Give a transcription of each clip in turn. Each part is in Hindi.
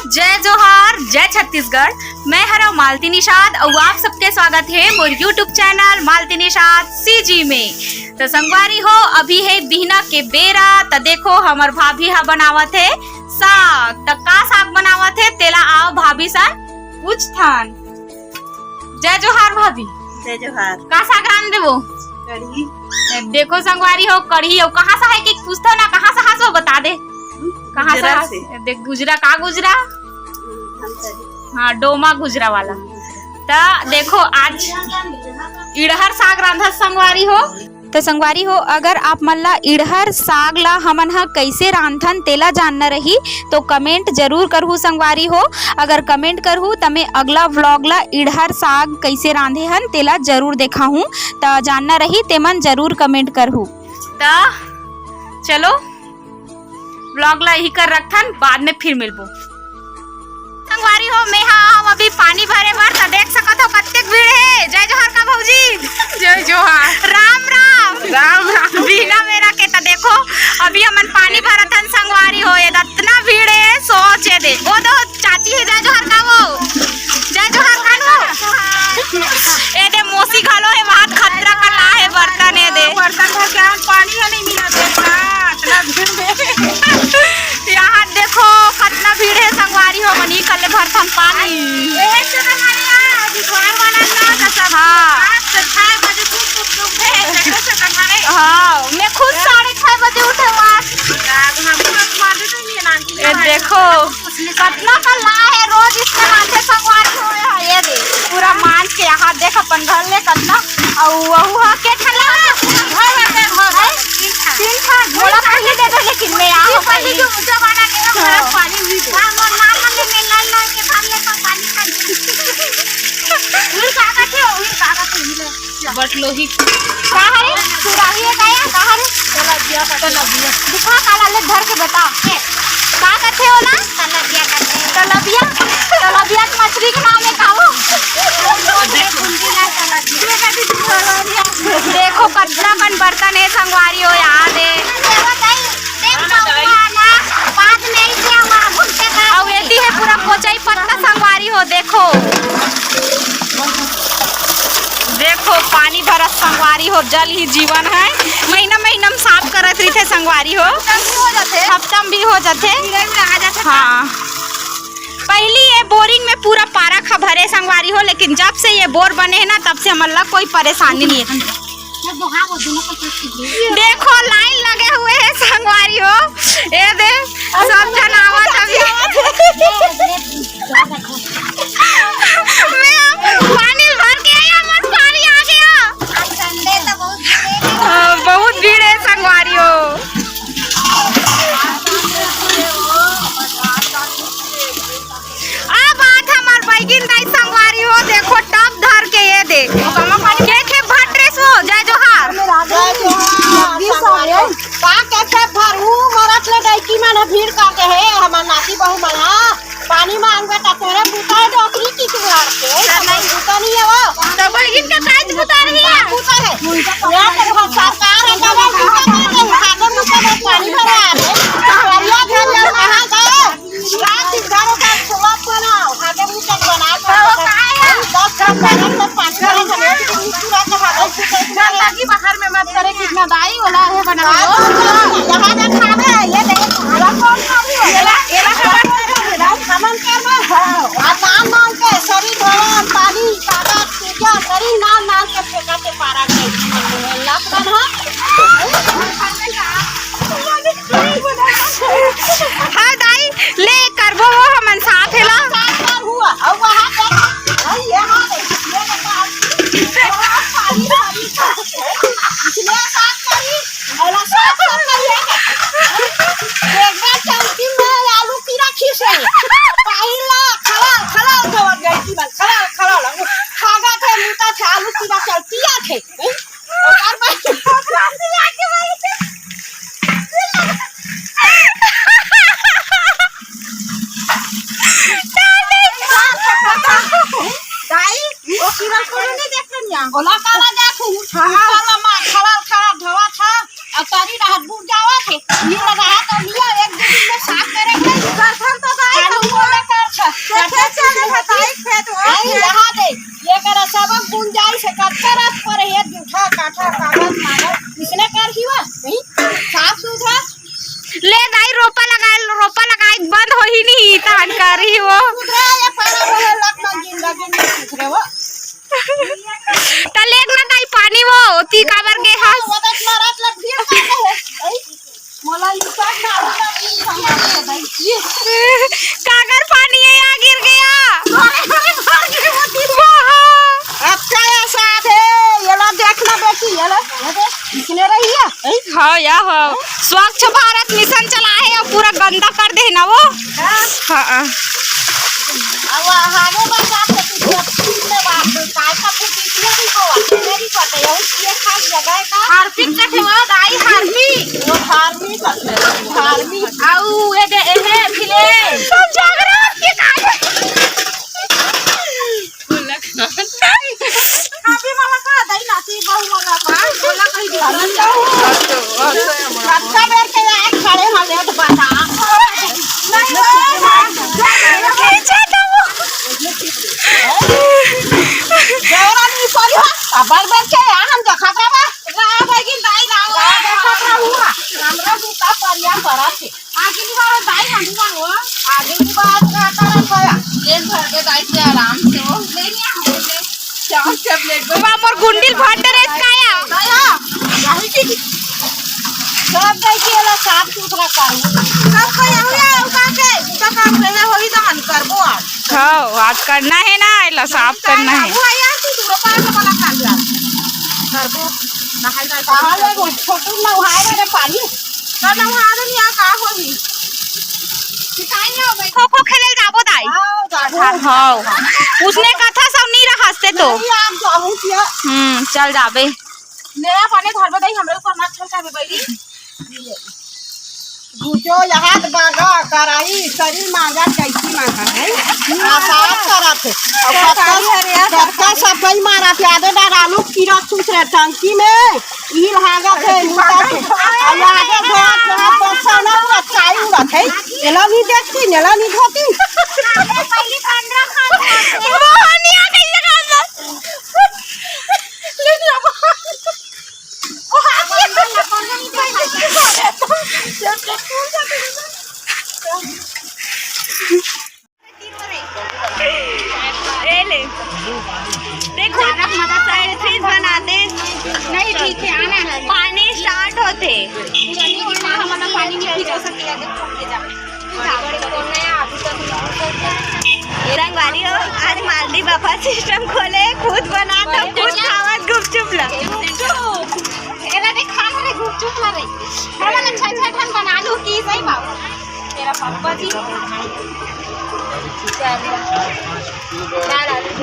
जय जोहार, जय छत्तीसगढ़। मैं हरा मालती निषाद और आप सबके स्वागत है मोर यूट्यूब चैनल मालती निषाद सीजी में। तो संगवारी हो, अभी है बिहना के बेरा। तो देखो हमर भाभी हा बनावत है साग। तो का साग बनावत है तेला आओ भाभी सन पूछ थान। जय जोहार भाभी। जय जोहार। का साग रान देवो? कढ़ी। देखो संगवारी हो, कढ़ी हो कहाँ से है कि पूछता ना कहाँ से हाथ बता दे। कहाँ से? देख गुजरा का गुजरा? हाँ, डोमा गुजरा वाला। तो देखो आज इड़हर साग रांधा संगवारी हो। तो संगवारी हो, अगर आप मन ला इड़हर साग ला हमन हा कैसे रांधन तेला जानना रही तो कमेंट जरूर करहु संगवारी हो। अगर कमेंट करहु तो मैं अगला व्लॉग ला इड़हर साग कैसे रांधे हन तेला जरूर देखा हूँ। तो जानना रही तेमन जरूर कमेंट करहु। तो चलो व्लॉग ला यही कर रखथन, बाद में फिर मिलबो। संगवारी हो, मैं हम अभी पानी भरे बर। तो देख सकत हो कत्तेक भीड़ है। जय जोहार का भौजी। जय जोहार। राम राम राम राम। बिना मेरा के तो देखो अभी हमन पानी भरत हन संगवारी हो। ये इतना भीड़ है सोचे दे। वो दो चाची है जय जोहार का वो। जय जोहार खानो। ए दे मोसी घालो है वहां खतरा का ला है बर्तन। ए दे बर्तन भर के पानी नहीं मिला इतना भीड़ में। यहाँ देखो कितना भीड़ है संगवारी हो। मनी कल भरथन पानी। हाँ, मैं खुद 6:30 बजे उठे वहाँ। देखो कितना कल्ला है रोज इसके हाथे संगवारी हो। ये दे पूरा मांस के यहाँ देख अपन घर ले कितना और वह के ठल्ला तीन था घोड़ा पहले दे दो। लेकिन मैं आओ पहले जो मुझे बना के पानी भी दे। हां मोर नाम में लाल लाल के भाग ले पानी का उन कागज है उन कागज है बटलो ही का है सुराही है का है तलबिया दिखा काला ले धर के बता का कहते हो ना। तलबिया मछली के नाम है खाओ। देखो कितना कन बर्तन है संगवारी हो। याद है और ये है पूरा कोचाई पत्ता संगवारी हो। देखो पानी भरत संगवारी हो। जल ही जीवन है। महीना महीना में साफ करत रही थे संगवारी हो। हफ्तम भी हो जाते। हाँ, पहली ये बोरिंग में पूरा पारा खा भरे संगवारी हो। लेकिन जब से ये बोर बने हैं ना तब से हमारा कोई परेशानी नहीं है। देखो लाइन लगे हुए हैं संगवारी हो। ये दे सब जन आवत अभी। मैं पानी भर के आया, मन पानी आ गया। बहुत भीड़ है संगवारी हो। अब आज हमार बैगिन दाई संगवारी हो। देखो टब धर के ये दे के भट रेस हो। जय जोहार। का कैसे भरू मरत ले डाइकी में भीड़ काटे है हमर नाती बहू मना पानी मांगबे त तोरे बुता डोकरी की घर के नहीं बुता नहीं है वो। तो बैगिन का काज बुता रही है बुता है यहां के सरकार है डबल बुता के उठाकर मुझे पानी भरा है। हरिया घर में कहां गए रात घर का सुबह बनाओ खाते मुझे बना के है 10 घंटे में 5 घंटे पूरा का लगी बाहर में मत करे कितना दाई वाला है बना यहां जा खावे ये देखो हरा कौन खावी है एला सामान करना आ नाम नाम के सरी धोवन पानी कागज पूजा करी नाम नाम के फेंका के पारा के लखन हां दाई ले करबो हमन साथ हेला साथ हुआ और वहां पे यहां पानी इसलिए साथ करी और साथ करी एक बार चौकी में आलू की रखी से पहिला खड़ा हो गई थी बस खड़ा लग खागा थे मुता था आलू की चलतिया थे और दाई वो किरण को नहीं देखते नहीं गोला काला देखू काला मार खड़ा धवा था और तारी रात बुक जावा थे ये लगा तो लिया एक दिन में साफ करेंगे तो दाई तो वो लेकर की तान करी वो ये पाना बोले लगना जिंदगी में सुधरे वो तलेक ना दाई पानी वो ती काबर के हास वदत मारत लगिया का है मोला लुटा मारूंगा संभाल भाई कागर पानी है यहाँ गिर गया अच्छा ऐसा है ये लो देखना बेटी ये लो किसने रही है हाँ या हाँ स्वच्छ भारत मिशन चला है और पूरा गंदा कर दे ना वो हाँ अब हाने बस आप कितने बार काय का कितने भी को मेरी पता है ये खास जगह का हार्पिक का ठेवा दाई हार्मी वो हार्मी का हार्मी आउ ए फिले सब जागरण के काय अभी मामा का दाई नाती बहु मामा का बोला कहीं दिखा अच्छा बेर के एक खड़े हले तो बता नहीं जवरानी सोली हो बार बार के हम देखा का बा रा भाई दाई राव देखा का हुआ हमरा दूता परिया पड़ा थे आगे की बार दाई हम हो आगे की बात का करन होया एक भर के दाई से आराम से हो ले लिया हमसे चार टैबलेट बाबा मोर गुंडिल भट्ट रे काया दाया गाही की सब दाई के ला साफ सुथरा करू सब कया हुआ का के तो काम लेना होई तो हम करबो आज हाँ आज करना है ना इला साफ करना है वो यार तू रोपा के वाला कर दिया करबो नहाई जाए कहां ले वो छोटू ना उहाए रे पानी तो ना उहाए नहीं आ का होई सिखाई हो भाई खो खो खेले जाबो दाई हाँ उसने कथा सब नहीं रहा हंसते तो आप जाहू किया चल जाबे मेरा पानी घर में दाई हमरे ऊपर मत छलका बे बैली गुजो यहाँ बागा कराई शरीर मांगा कैसी मांगा है आसाद करा थे सबका सफाई मारा थे आधे डालू कीड़ा छूट रहे टंकी में ई लहागा थे मुका थे और आगे घाट बच्चा ना बच्चाई हुआ थे नेला नहीं देखती नेला नहीं धोती पहली खाना खाते मोहनिया कैसे खाना ले लो ओ हाथ ये कोने नहीं पहले ले देखो फ्रीज बनाते नहीं ठीक है आना है पानी स्टार्ट होते पानी नहीं पी सकती है रंगवाली हो आज मालदी बाबा सिस्टम खोले खुद बना तो खुद खावत गुपचुप ला एला दे खाना रे गुपचुप ला रे हम ने छह ठन बना लू की सही बात तेरा पापा जी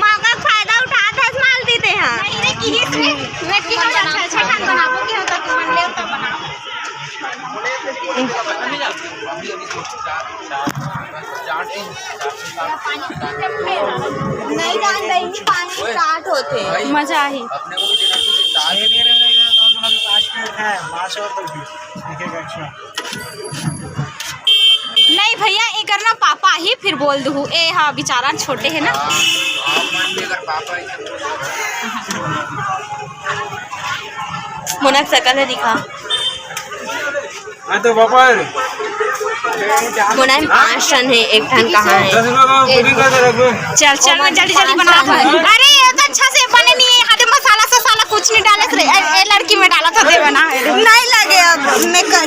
माँ का फायदा उठाता है मालदी ते हां नहीं रे की रे मैं की छह ठन बनाबो के होता तू मन ले तो बना नहीं डाल देंगे पानी स्टार्ट होते मजा आई नहीं भैया ये करना पापा ही फिर बोल दू ए हाँ बेचारा छोटे है ना मुनक सकल है दिखा तो पापा मुना 5 टन है 1 टन कहाँ है चल चल मैं जल्दी जल्दी बना अरे ये तो अच्छा से बने नहीं है हाथे मसाला ससाला कुछ नहीं डाले रे ए लड़की में डाला था दे बना नहीं लगे अब मैं कर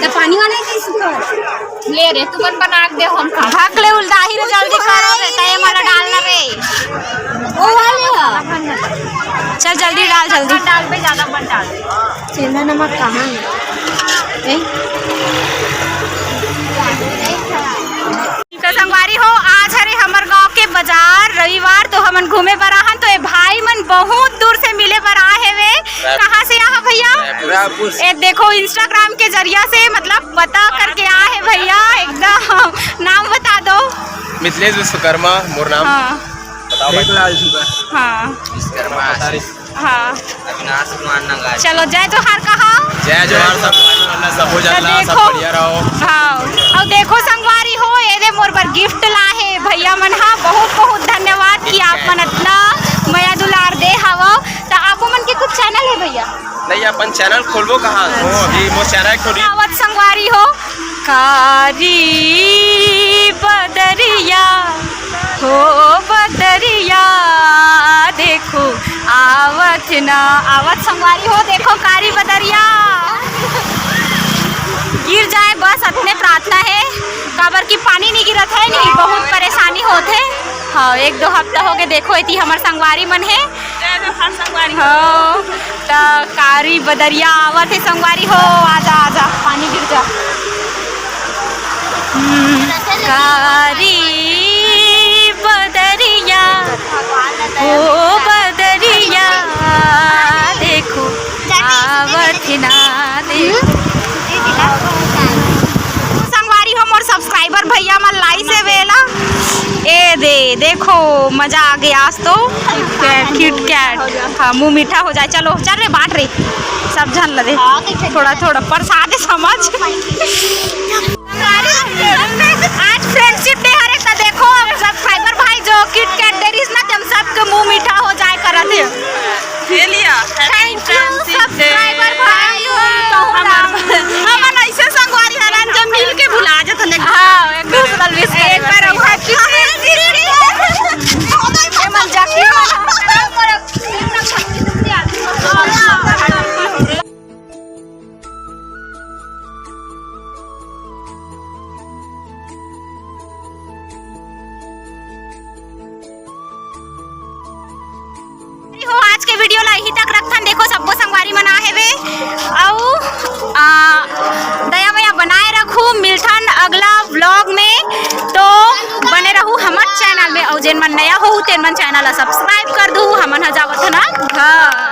तो पानी वाला कैसे ले रे तू बना दे हम खा भाग ले उल्दाही रे जल्दी करो रे तय मला डालना रे ओ वाले चल जल्दी डाल जल्दी डाल पे ज्यादा मत डाल सेंधा नमक कहाँ है तो संगवारी हो आज हरे हमर गांव के बाजार रविवार तो हमन घूमे बराहन तो ये भाई मन बहुत दूर से मिले बर आए है वे कहाँ से यहाँ भैया ये देखो इंस्टाग्राम के जरिया से मतलब पता करके आए है भैया एकदम नाम बता दो मिथिलेश विश्वकर्मा मोर नाम हाँ हाँ हाँ चलो जय जोहार कहा जय जोहार सब हो जाला सब बढ़िया रहो हाँ और देखो संगवारी हो ये मोर पर गिफ्ट लाहे भैया मन हाँ बहुत बहुत धन्यवाद कि आप मन इतना मया दुलार दे हवा तो आप मन के कुछ चैनल है भैया नहीं अपन चैनल खोलबो कहाँ अभी वो चैनल थोड़ी आवत संगवारी हो कारी हो बदरिया देखो आवत ना आवत संगवारी हो देखो कारी बदरिया गिर जाए बस अपने प्रार्थना है काबर की पानी नहीं गिरत है नहीं बहुत परेशानी होते हाँ 1-2 हफ्ता हो गए देखो इतनी हमार संगवारी मन है हाँ तो कारी बदरिया आवत है संगवारी हो आजा आजा पानी गिर जा कारी बदरिया ओ बदरिया देखो आवत ना देखो संगवारी हो मोर सब्सक्राइबर भैया मन लाई से वेला ए देखो मजा आ गया आज तो किट कैट हाँ मुँह मीठा हो जाए चलो चल रे बांट रे सब जन लगे थोड़ा थोड़ा प्रसाद समझ आज फ्रेंडशिप डे हरे का देखो सब्सक्राइबर भाई जो किट कैट डेरीज ना जब सबके मुँह मीठा हो जाए करत है थैंक यू सब्सक्राइबर भाई हमन ऐसे संगवारी हरन जब मिल के भुला जात ने हां एक दूसरा विश एक बार हैप्पी मन जाके हो आज के वीडियो ला यही तक रखथन देखो सबको संगवारी मना हेवे आउ दया मया बनाए रखू मिलथन अगला व्लॉग में तो बने रहू हमर चैनल में और जेन मन नया हो तेन मन चैनल ला सब्सक्राइब कर दू हमन ह जावत ना घर।